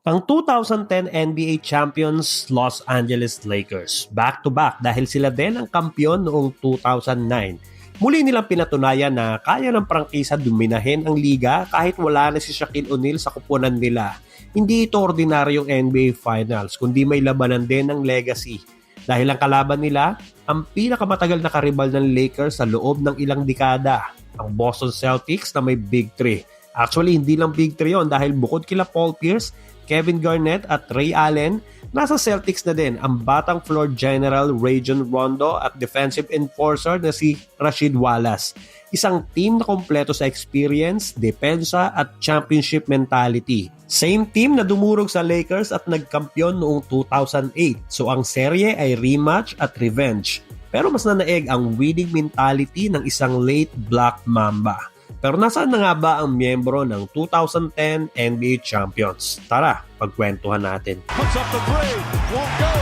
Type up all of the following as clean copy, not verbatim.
Ang 2010 NBA champions Los Angeles Lakers, back-to-back dahil sila din ang kampyon noong 2009. Muli nilang pinatunayan na kaya ng prangkisa dominahin ang liga kahit wala na si Shaquille O'Neal sa kupunan nila. Hindi ito ordinaryong NBA Finals, kundi may labanan din ng legacy. Dahil ang kalaban nila, ang pinakamatagal na karibal ng Lakers sa loob ng ilang dekada, ang Boston Celtics na may Big 3. Actually, hindi lang Big 3 yon dahil bukod kila Paul Pierce, Kevin Garnett at Ray Allen, nasa Celtics na din ang batang floor general Rajon Rondo at defensive enforcer na si Rasheed Wallace. Isang team na kompleto sa experience, depensa at championship mentality. Same team na dumurog sa Lakers at nagkampiyon noong 2008. So ang serye ay rematch at revenge. Pero mas nanaig ang winning mentality ng isang late Black Mamba. Pero nasaan na nga ba ang miyembro ng 2010 NBA Champions? Tara, pagkwentuhan natin. Puts up the three, won't go,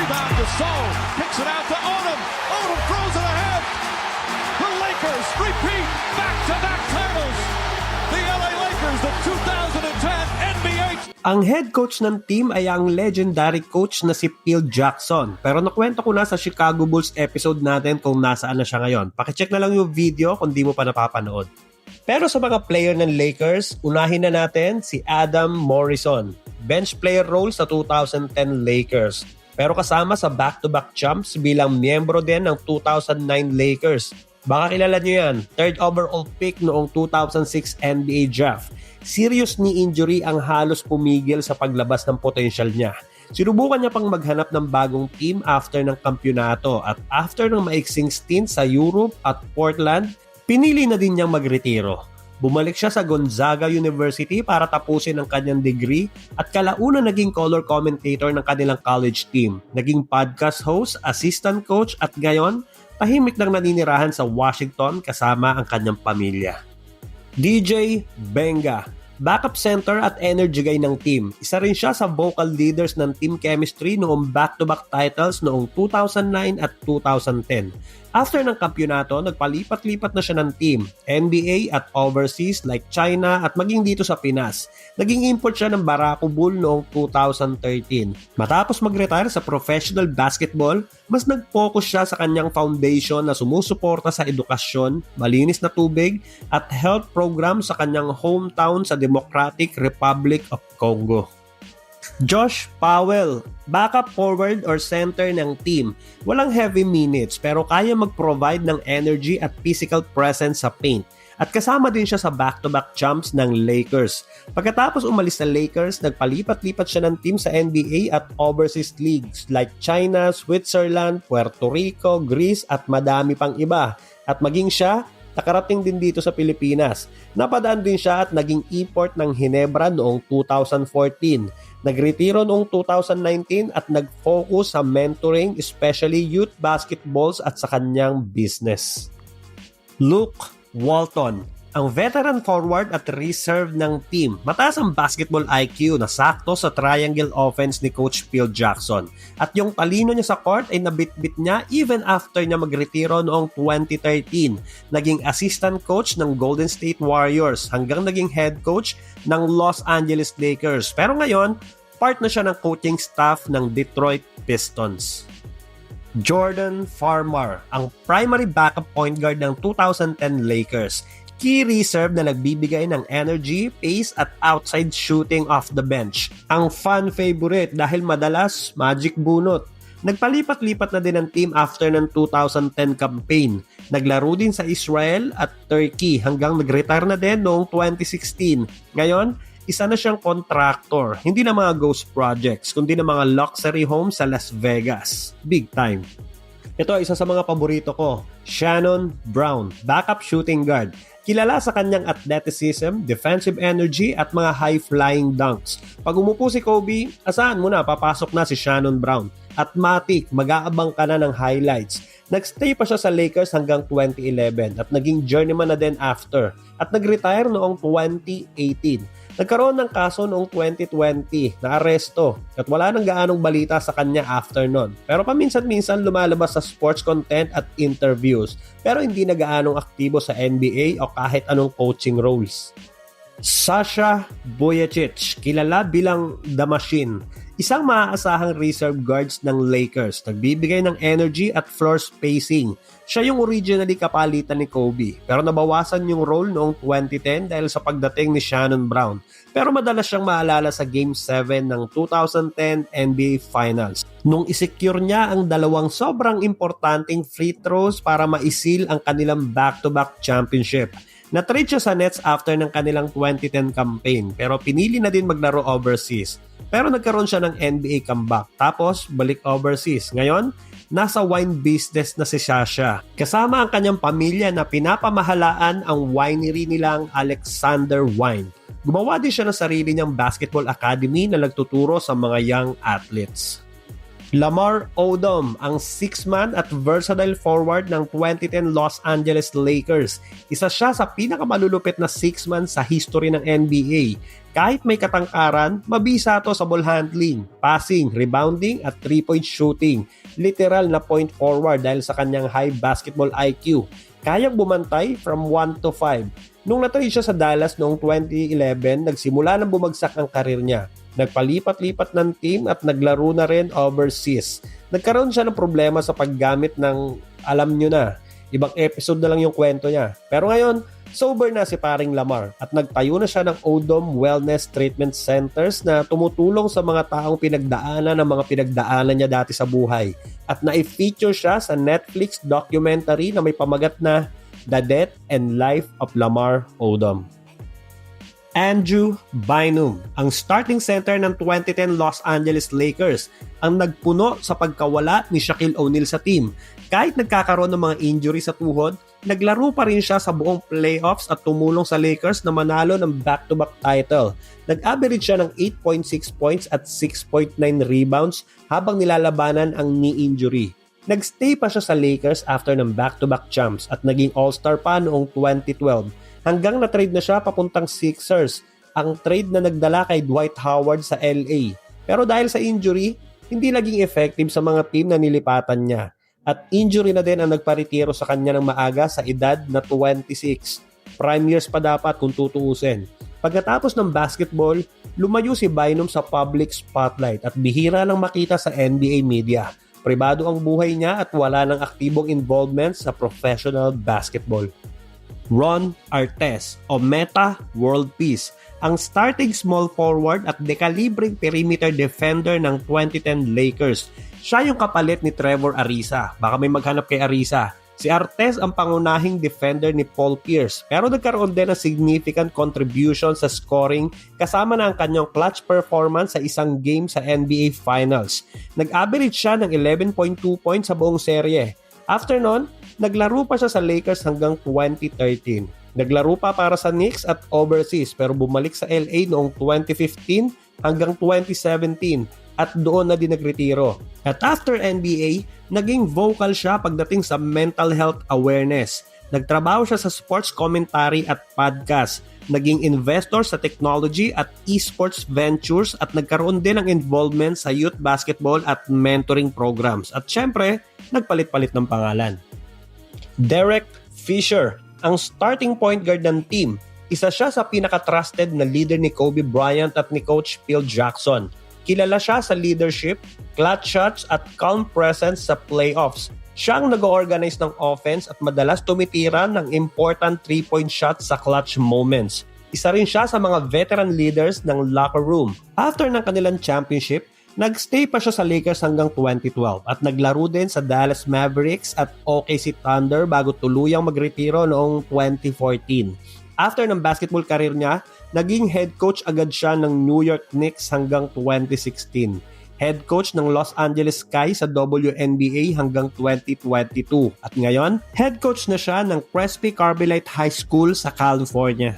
rebound to Sol, kicks it out to Odom, Odom throws it ahead. The Lakers repeat back-to-back titles. The LA Lakers, the 2010 NBA. Ang head coach ng team ay ang legendary coach na si Phil Jackson. Pero nakwento ko na sa Chicago Bulls episode natin kung nasaan na siya ngayon. Pakicheck na lang yung video kung di mo pa napapanood. Pero sa mga player ng Lakers, unahin na natin si Adam Morrison. Bench player role sa 2010 Lakers. Pero kasama sa back-to-back champs bilang miyembro din ng 2009 Lakers. Baka kilala nyo yan, third overall pick noong 2006 NBA Draft. Serious knee injury ang halos pumigil sa paglabas ng potential niya. Sinubukan niya pang maghanap ng bagong team after ng kampyonato at after ng maiksing stint sa Europe at Portland, pinili na din niyang magretiro. Bumalik siya sa Gonzaga University para tapusin ang kanyang degree at kalauna naging color commentator ng kanilang college team. Naging podcast host, assistant coach at ngayon, tahimik lang naninirahan sa Washington kasama ang kanyang pamilya. DJ Benga, backup center at energy guy ng team. Isa rin siya sa vocal leaders ng team chemistry noong back-to-back titles noong 2009 at 2010. After ng kampyonato, nagpalipat-lipat na siya ng team, NBA at overseas like China at maging dito sa Pinas. Naging import siya ng Barako Bull noong 2013. Matapos mag-retire sa professional basketball, mas nag-focus siya sa kanyang foundation na sumusuporta sa edukasyon, malinis na tubig at health program sa kanyang hometown sa Democratic Republic of Congo. Josh Powell, backup forward or center ng team. Walang heavy minutes pero kaya mag-provide ng energy at physical presence sa paint. At kasama din siya sa back-to-back champs ng Lakers. Pagkatapos umalis sa Lakers, nagpalipat-lipat siya ng team sa NBA at overseas leagues like China, Switzerland, Puerto Rico, Greece at madami pang iba. At maging siya, nakarating din dito sa Pilipinas. Napadaan din siya at naging import ng Ginebra noong 2014. Nagretiro noong 2019 at nag-focus sa mentoring, especially youth basketballs at sa kanyang business. Luke Walton, ang veteran forward at reserve ng team. Mataas ang basketball IQ na sakto sa triangle offense ni Coach Phil Jackson. At yung talino niya sa court ay nabitbit niya even after niya magretiro noong 2013. Naging assistant coach ng Golden State Warriors hanggang naging head coach ng Los Angeles Lakers. Pero ngayon, part na siya ng coaching staff ng Detroit Pistons. Jordan Farmar, ang primary backup point guard ng 2010 Lakers. Key reserve na nagbibigay ng energy, pace at outside shooting off the bench. Ang fan favorite dahil madalas magic bunot. Nagpalipat-lipat na din ang team after ng 2010 campaign. Naglaro din sa Israel at Turkey hanggang nag-retire na din noong 2016. Ngayon, isa na siyang contractor, hindi na mga ghost projects, kundi na mga luxury homes sa Las Vegas. Big time. Ito isa sa mga paborito ko, Shannon Brown, backup shooting guard. Kilala sa kanyang athleticism, defensive energy at mga high-flying dunks. Pag umupo si Kobe, asahan mo na papasok na si Shannon Brown. At matik, mag-aabang ka na ng highlights. Nagstay pa siya sa Lakers hanggang 2011 at naging journeyman na din after. At nag-retire noong 2018. Nagkaroon ng kaso noong 2020 na aresto at wala nang gaanong balita sa kanya after nun. Pero paminsan-minsan lumalabas sa sports content at interviews pero hindi na gaanong aktibo sa NBA o kahit anong coaching roles. Sasha Bojacic, kilala bilang The Machine, isang maaasahang reserve guards ng Lakers, nagbibigay ng energy at floor spacing. Siya yung originally kapalitan ni Kobe, pero nabawasan yung role noong 2010 dahil sa pagdating ni Shannon Brown. Pero madalas siyang maalala sa Game 7 ng 2010 NBA Finals, nung isecure niya ang dalawang sobrang importanteng free throws para maisil ang kanilang back-to-back championship. Na-trade siya sa Nets after ng kanilang 2010 campaign, pero pinili na din maglaro overseas. Pero nagkaroon siya ng NBA comeback, tapos balik overseas. Ngayon, nasa wine business na si Sasha. Kasama ang kanyang pamilya na pinapamahalaan ang winery nilang Alexander Wine. Gumawa din siya ng sarili niyang basketball academy na nagtuturo sa mga young athletes. Lamar Odom, ang 6-man at versatile forward ng 2010 Los Angeles Lakers. Isa siya sa pinakamalulupit na 6-man sa history ng NBA. Kahit may katangkaran, mabisa ito sa ball handling, passing, rebounding at 3-point shooting. Literal na point forward dahil sa kanyang high basketball IQ. Kayang bumantay from 1 to 5. Nung na-trade siya sa Dallas noong 2011, nagsimula nang bumagsak ang karir niya. Nagpalipat-lipat ng team at naglaro na rin overseas. Nagkaroon siya ng problema sa paggamit ng alam nyo na. Ibang episode na lang yung kwento niya. Pero ngayon, sober na si paring Lamar at nagtayo na siya ng Odom Wellness Treatment Centers na tumutulong sa mga taong pinagdaanan ng mga pinagdaanan niya dati sa buhay. At na-feature siya sa Netflix documentary na may pamagat na The Death and Life of Lamar Odom. Andrew Bynum, ang starting center ng 2010 Los Angeles Lakers, ang nagpuno sa pagkawala ni Shaquille O'Neal sa team. Kahit nagkakaroon ng mga injury sa tuhod, naglaro pa rin siya sa buong playoffs at tumulong sa Lakers na manalo ng back-to-back title. Nag-average siya ng 8.6 points at 6.9 rebounds habang nilalabanan ang knee injury. Nagstay pa siya sa Lakers after ng back-to-back champs at naging all-star pa noong 2012. Hanggang na-trade na siya papuntang Sixers, ang trade na nagdala kay Dwight Howard sa LA. Pero dahil sa injury, hindi naging effective sa mga team na nilipatan niya. At injury na din ang nagparetiro sa kanya ng maaga sa edad na 26. Prime years pa dapat kung tutuusin. Pagkatapos ng basketball, lumayo si Bynum sa public spotlight at bihira lang makita sa NBA media. Pribado ang buhay niya at wala ng aktibong involvement sa professional basketball. Ron Artest o Meta World Peace, ang starting small forward at dekalibreng perimeter defender ng 2010 Lakers. Siya yung kapalit ni Trevor Ariza. Baka may maghanap kay Ariza. Si Artest ang pangunahing defender ni Paul Pierce, pero nagkaroon din ng significant contribution sa scoring kasama na ang kanyang clutch performance sa isang game sa NBA Finals. Nag-average siya ng 11.2 points sa buong serye. After nun, naglaro pa siya sa Lakers hanggang 2013. Naglaro pa para sa Knicks at overseas pero bumalik sa LA noong 2015 hanggang 2017 at doon na din nagretiro. At after NBA, naging vocal siya pagdating sa mental health awareness. Nagtrabaho siya sa sports commentary at podcast. Naging investor sa technology at esports ventures at nagkaroon din ng involvement sa youth basketball at mentoring programs. At syempre, nagpalit-palit ng pangalan. Derek Fisher, ang starting point guard ng team. Isa siya sa pinaka-trusted na leader ni Kobe Bryant at ni Coach Phil Jackson. Kilala siya sa leadership, clutch shots at calm presence sa playoffs. Siya ang nag-organize ng offense at madalas tumitira ng important 3-point shots sa clutch moments. Isa rin siya sa mga veteran leaders ng locker room. After ng kanilang championship, nagstay pa siya sa Lakers hanggang 2012 at naglaro din sa Dallas Mavericks at OKC Thunder bago tuluyang magretiro noong 2014. After ng basketball career niya, naging head coach agad siya ng New York Knicks hanggang 2016. Head coach ng Los Angeles Sky sa WNBA hanggang 2022. At ngayon, head coach na siya ng Presby Carmelite High School sa California.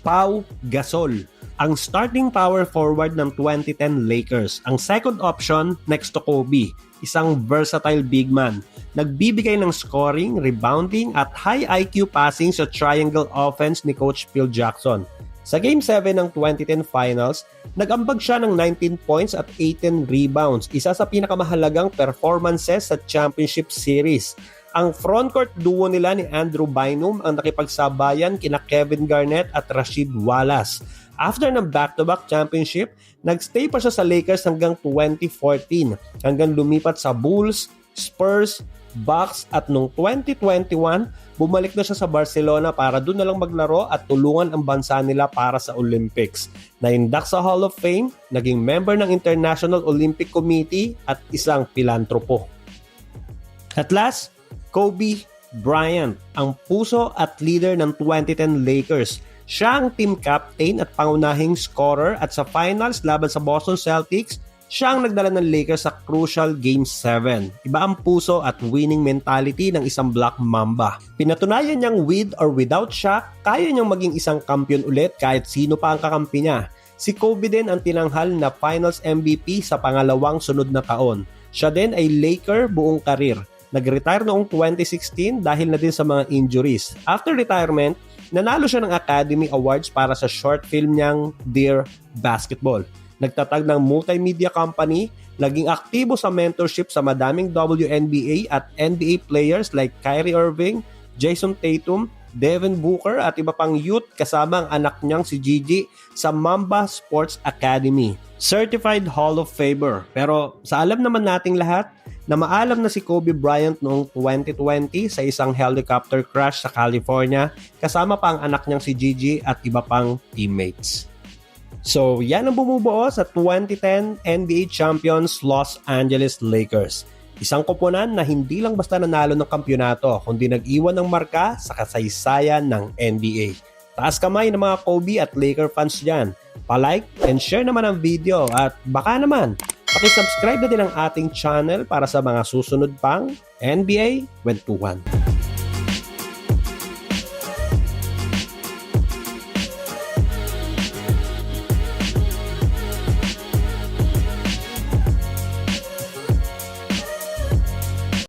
Pau Gasol, ang starting power forward ng 2010 Lakers. Ang second option next to Kobe, isang versatile big man. Nagbibigay ng scoring, rebounding at high IQ passing sa triangle offense ni Coach Phil Jackson. Sa Game 7 ng 2010 Finals, nag-ambag siya ng 19 points at 18 rebounds, isa sa pinakamahalagang performances sa championship series. Ang frontcourt duo nila ni Andrew Bynum ang nakipagsabayan kina Kevin Garnett at Rasheed Wallace. After ng back-to-back championship, nagstay pa siya sa Lakers hanggang 2014 hanggang lumipat sa Bulls, Spurs, Bucks at noong 2021, bumalik na siya sa Barcelona para doon na lang maglaro at tulungan ang bansa nila para sa Olympics. Na-induct sa Hall of Fame, naging member ng International Olympic Committee at isang pilantropo. At last, Kobe Bryant, ang puso at leader ng 2010 Lakers. Siya ang team captain at pangunahing scorer at sa finals laban sa Boston Celtics, siya ang nagdala ng Lakers sa crucial Game 7. Iba ang puso at winning mentality ng isang Black Mamba. Pinatunayan niyang with or without siya, kaya niyang maging isang kampiyon ulit kahit sino pa ang kakampi niya. Si Kobe din ang tinanghal na Finals MVP sa pangalawang sunod na taon. Siya din ay Laker buong karir. Nag-retire noong 2016 dahil na din sa mga injuries. After retirement, nanalo siya ng Academy Awards para sa short film niyang Dear Basketball. Nagtatag ng multimedia company, naging aktibo sa mentorship sa madaming WNBA at NBA players like Kyrie Irving, Jason Tatum, Devin Booker at iba pang youth kasama ang anak niyang si Gigi sa Mamba Sports Academy. Certified Hall of Famer. Pero sa alam naman nating lahat na maalam na si Kobe Bryant noong 2020 sa isang helicopter crash sa California kasama pa ang anak niyang si Gigi at iba pang teammates. So, yan ang bumubuo sa 2010 NBA Champions Los Angeles Lakers. Isang koponan na hindi lang basta nanalo ng kampyonato, kundi nag-iwan ng marka sa kasaysayan ng NBA. Taas kamay ng mga Kobe at Laker fans dyan. Pa-like and share naman ang video at baka naman, paki-subscribe na din ang ating channel para sa mga susunod pang NBA Kwentuhan.